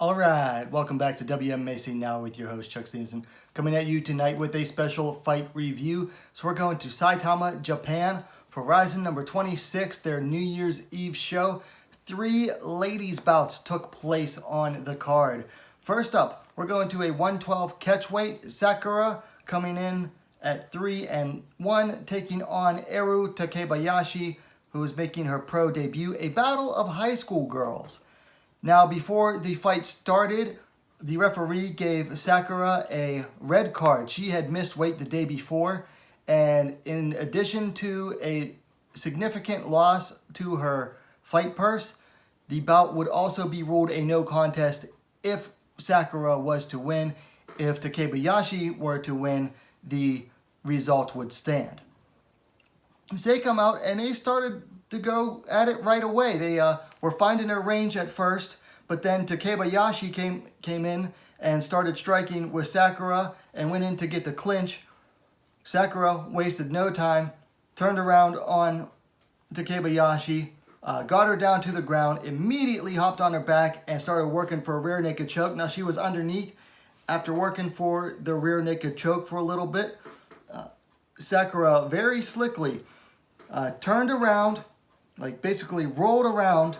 Alright, welcome back to WMMA Now with your host Chuck Stevenson, coming at you tonight with a special fight review. So we're going to Saitama, Japan for RIZIN number 26, their New Year's Eve show. 3 ladies bouts took place on the card. First up, we're going to a 112 catchweight. Sakura coming in at 3-1, taking on Eru Takebayashi, who is making her pro debut. A battle of high school girls. Now, before the fight started, the referee gave Sakura a red card. She had missed weight the day before, and in addition to a significant loss to her fight purse, the bout would also be ruled a no contest if Sakura was to win. If Takebayashi were to win, the result would stand. So they come out and they started to go at it right away. They were finding their range at first, but then Kebayashi came in and started striking with Sakura and went in to get the clinch. Sakura wasted no time, turned around on Kebayashi, got her down to the ground, immediately hopped on her back and started working for a rear naked choke. Now she was underneath. After working for the rear naked choke for a little bit, Sakura very slickly turned around, like basically rolled around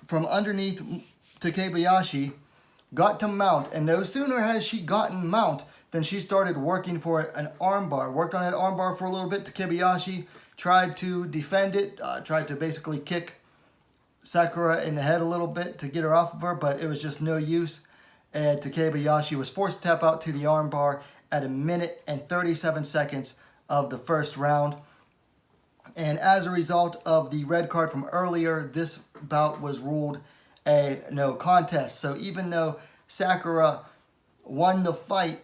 from underneath Takebayashi, got to mount, and no sooner has she gotten mount than she started working for an armbar. Worked on that armbar for a little bit. Takebayashi tried to defend it, tried to basically kick Sakura in the head a little bit to get her off of her, but it was just no use. And Takebayashi was forced to tap out to the armbar at 1:37 minutes of the first round. And as a result of the red card from earlier, this bout was ruled a no contest. So even though Sakura won the fight,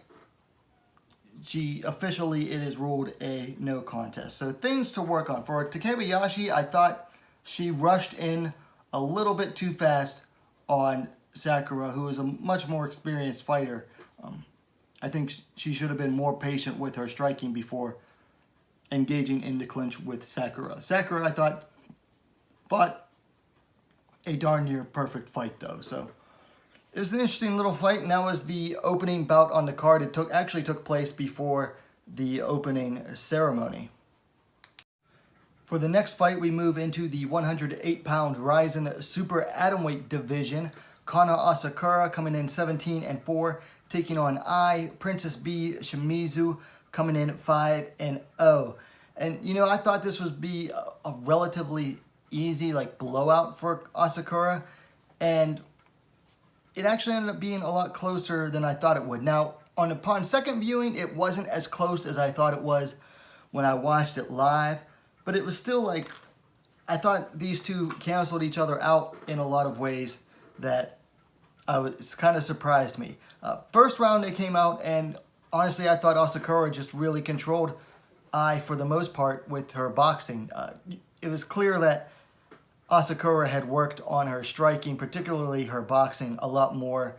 it is ruled a no contest. So things to work on. For Takebayashi, I thought she rushed in a little bit too fast on Sakura, who is a much more experienced fighter. I think she should have been more patient with her striking before engaging in the clinch with Sakura. Sakura, I thought, fought a darn near perfect fight, though. So it was an interesting little fight, and that was the opening bout on the card. It actually took place before the opening ceremony. For the next fight, we move into the 108-pound RIZIN Super Atomweight division. Kanna Asakura coming in 17-4, taking on Princess B Shimizu, coming in 5-0. And, you know, I thought this would be a relatively easy, blowout for Asakura. And it actually ended up being a lot closer than I thought it would. Now, upon second viewing, it wasn't as close as I thought it was when I watched it live. But it was still I thought these two canceled each other out in a lot of ways that it's kind of surprised me. First round, they came out, and honestly, I thought Asakura just really controlled for the most part with her boxing. It was clear that Asakura had worked on her striking, particularly her boxing, a lot more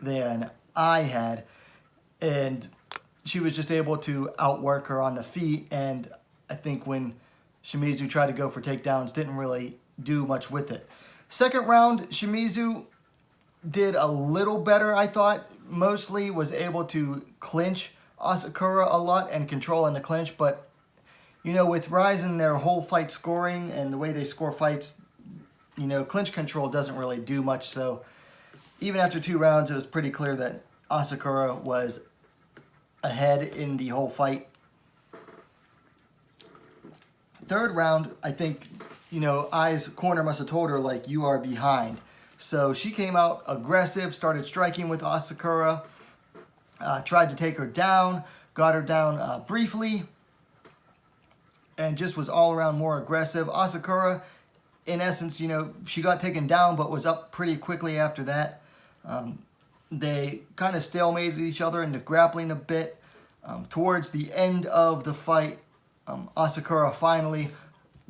than I had. And she was just able to outwork her on the feet. And I think when Shimizu tried to go for takedowns, didn't really do much with it. Second round, Shimizu did a little better, I thought. Mostly was able to clinch Asakura a lot and control in the clinch, but you know, with RIZIN, their whole fight scoring and the way they score fights, you know, clinch control doesn't really do much. So even after 2 rounds, it was pretty clear that Asakura was ahead in the whole fight. Third round, I think, you know, Ai's corner must have told her, you are behind. So she came out aggressive, started striking with Asakura, tried to take her down, got her down briefly, and just was all around more aggressive. Asakura, in essence, you know, she got taken down but was up pretty quickly after that. They kind of stalemated each other into grappling a bit. Towards the end of the fight, Asakura finally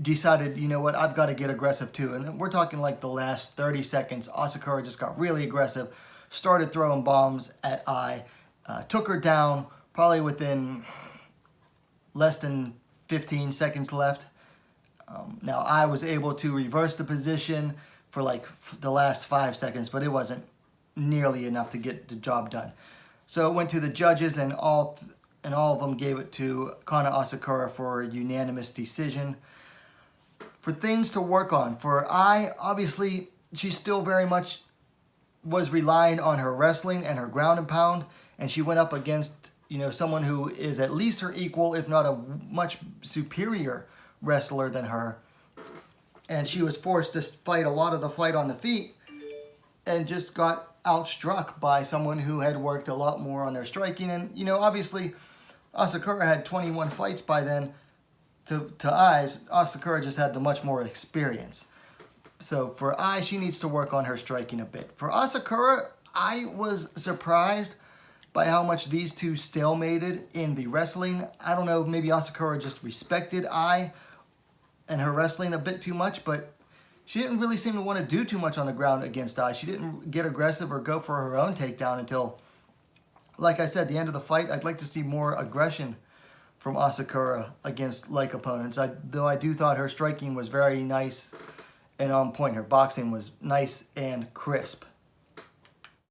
decided, you know what, I've got to get aggressive too. And we're talking the last 30 seconds. Asakura just got really aggressive, started throwing bombs at Ai, took her down probably within less than 15 seconds left. Now Ai was able to reverse the position for the last 5 seconds, but it wasn't nearly enough to get the job done. So it went to the judges, and all of them gave it to Kanna Asakura for a unanimous decision. For things to work on, for obviously, she still very much was relying on her wrestling and her ground and pound, and she went up against, someone who is at least her equal, if not a much superior wrestler than her. And she was forced to fight a lot of the fight on the feet, and just got outstruck by someone who had worked a lot more on their striking. And, obviously, Asakura had 21 fights by then. To Asakura just had the much more experience. So for she needs to work on her striking a bit. For Asakura, I was surprised by how much these two stalemated in the wrestling. I don't know, maybe Asakura just respected and her wrestling a bit too much, but she didn't really seem to want to do too much on the ground against She didn't get aggressive or go for her own takedown until, like I said, the end of the fight. I'd like to see more aggression from Asakura against like opponents. Though I do thought her striking was very nice and on point. Her boxing was nice and crisp.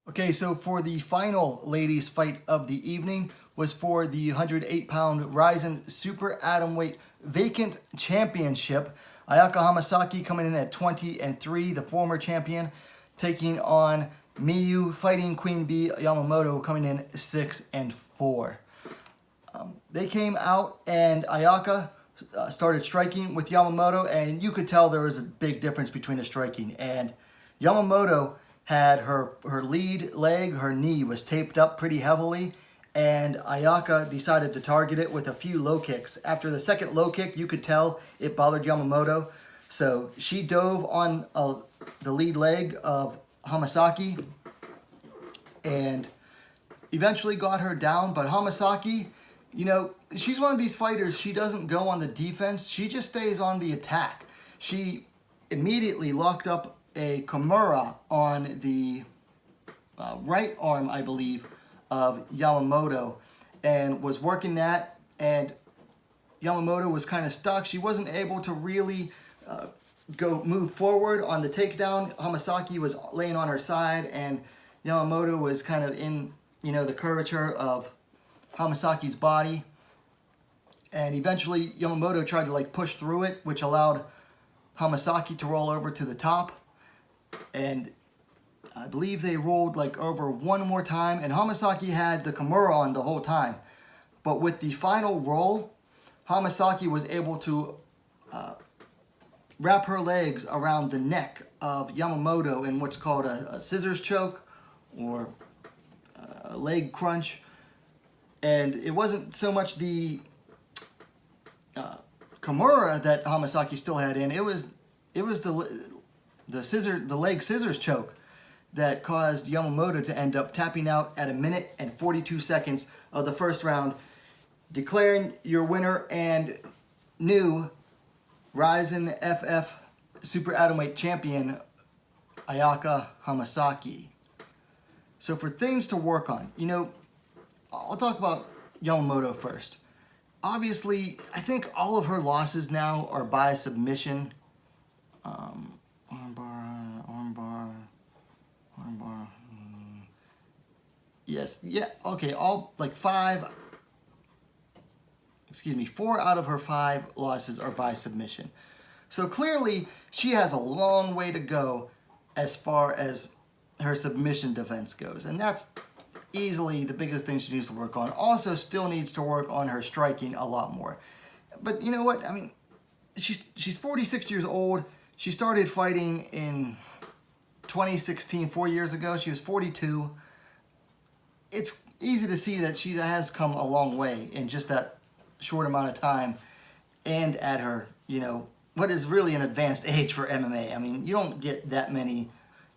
Okay, so for the final ladies fight of the evening was for the 108-pound RIZIN Super Atomweight Vacant Championship. Ayaka Hamasaki coming in at 20-3, the former champion, taking on Miyuu Fighting Queen Bee Yamamoto coming in 6-4. They came out and Ayaka started striking with Yamamoto, and you could tell there was a big difference between the striking. And Yamamoto had her lead leg, her knee was taped up pretty heavily, and Ayaka decided to target it with a few low kicks. After the second low kick, you could tell it bothered Yamamoto. So she dove on the lead leg of Hamasaki and eventually got her down. But Hamasaki, she's one of these fighters, she doesn't go on the defense. She just stays on the attack. She immediately locked up a Kimura on the right arm, I believe, of Yamamoto, and was working that, and Yamamoto was kind of stuck. She wasn't able to really move forward on the takedown. Hamasaki was laying on her side, and Yamamoto was kind of in, the curvature of Hamasaki's body. And eventually Yamamoto tried to push through it, which allowed Hamasaki to roll over to the top. And I believe they rolled over one more time, and Hamasaki had the Kimura on the whole time. But with the final roll, Hamasaki was able to wrap her legs around the neck of Yamamoto in what's called a scissors choke or a leg crunch. And it wasn't so much the Kimura that Hamasaki still had in. It was the leg scissors choke that caused Yamamoto to end up tapping out at 1 minute and 42 seconds of the first round, declaring your winner and new RIZIN FF Super Atomweight champion, Ayaka Hamasaki. So for things to work on, I'll talk about Yamamoto first. Obviously, I think all of her losses now are by submission. Armbar. Yes, yeah, okay, 4 out of her 5 losses are by submission. So clearly, she has a long way to go as far as her submission defense goes. And that's easily the biggest thing she needs to work on. Also, still needs to work on her striking a lot more. But you know what? I mean, she's 46 years old. She started fighting in 2016, 4 years ago. She was 42. It's easy to see that she has come a long way in just that short amount of time, and at her, what is really an advanced age for MMA. I mean, you don't get that many,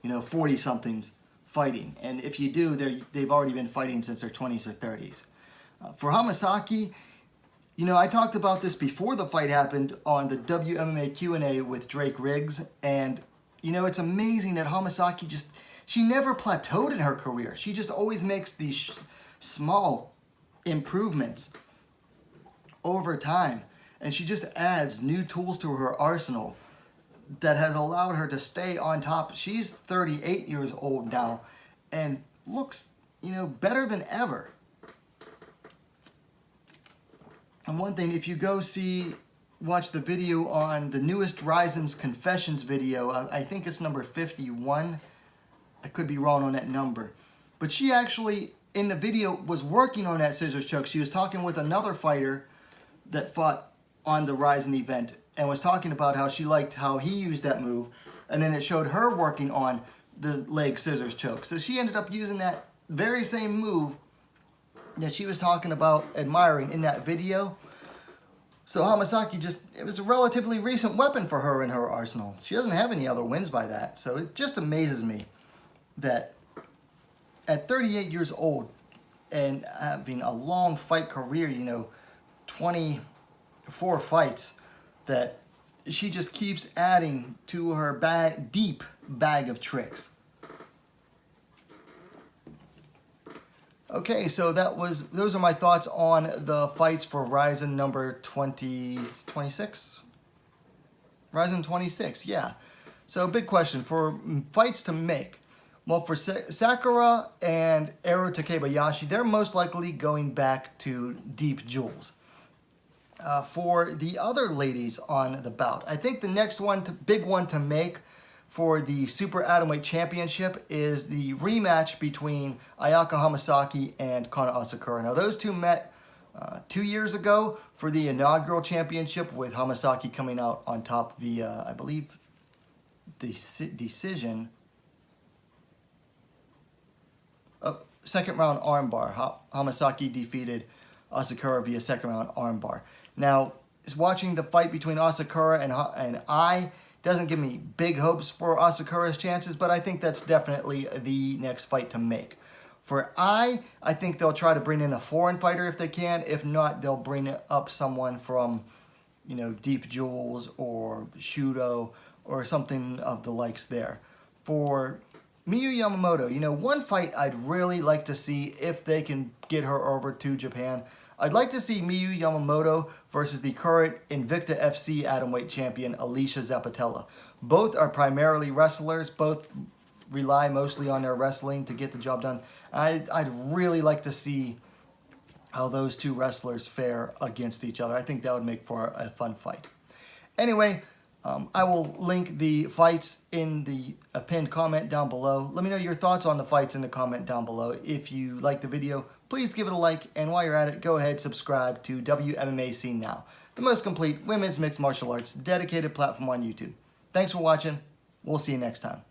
40-somethings fighting. And if you do, they've already been fighting since their 20s or 30s. For Hamasaki, I talked about this before the fight happened on the WMMA Q&A with Drake Riggs, and it's amazing that Hamasaki she never plateaued in her career. She just always makes these small improvements over time, and she just adds new tools to her arsenal that has allowed her to stay on top. She's 38 years old now, and looks, better than ever. And one thing, if you go watch the video on the newest RIZIN's Confessions video, I think it's number 51. I could be wrong on that number. But she actually, in the video, was working on that scissors choke. She was talking with another fighter that fought on the RIZIN event and was talking about how she liked how he used that move. And then it showed her working on the leg scissors choke. So she ended up using that very same move that she was talking about admiring in that video. So Hamasaki it was a relatively recent weapon for her in her arsenal. She doesn't have any other wins by that. So it just amazes me that at 38 years old and having a long fight career, 24 fights, that she just keeps adding to her deep bag of tricks. Okay, so those are my thoughts on the fights for RIZIN number 26? RIZIN 26, yeah. So big question for fights to make. Well, for Sakura and Eru Takebayashi, they're most likely going back to deep jewels. For the other ladies on the bout, I think the next big one to make for the Super Atomweight Championship is the rematch between Ayaka Hamasaki and Kanna Asakura. Now, those two met 2 years ago for the inaugural championship, with Hamasaki coming out on top via, I believe, decision. Second round armbar. Hamasaki defeated Asakura via second round armbar. Now, watching the fight between Asakura and I doesn't give me big hopes for Asakura's chances, but I think that's definitely the next fight to make. For I think they'll try to bring in a foreign fighter if they can. If not, they'll bring up someone from, Deep Jewels or Shudo or something of the likes there. For Miyuu Yamamoto, one fight I'd really like to see if they can get her over to Japan. I'd like to see Miyuu Yamamoto versus the current Invicta FC Atomweight champion, Alicia Zapatella. Both are primarily wrestlers. Both rely mostly on their wrestling to get the job done. I'd really like to see how those two wrestlers fare against each other. I think that would make for a fun fight. Anyway, I will link the fights in the pinned comment down below. Let me know your thoughts on the fights in the comment down below. If you like the video, please give it a like. And while you're at it, go ahead, subscribe to WMMA Scene Now, the most complete women's mixed martial arts dedicated platform on YouTube. Thanks for watching. We'll see you next time.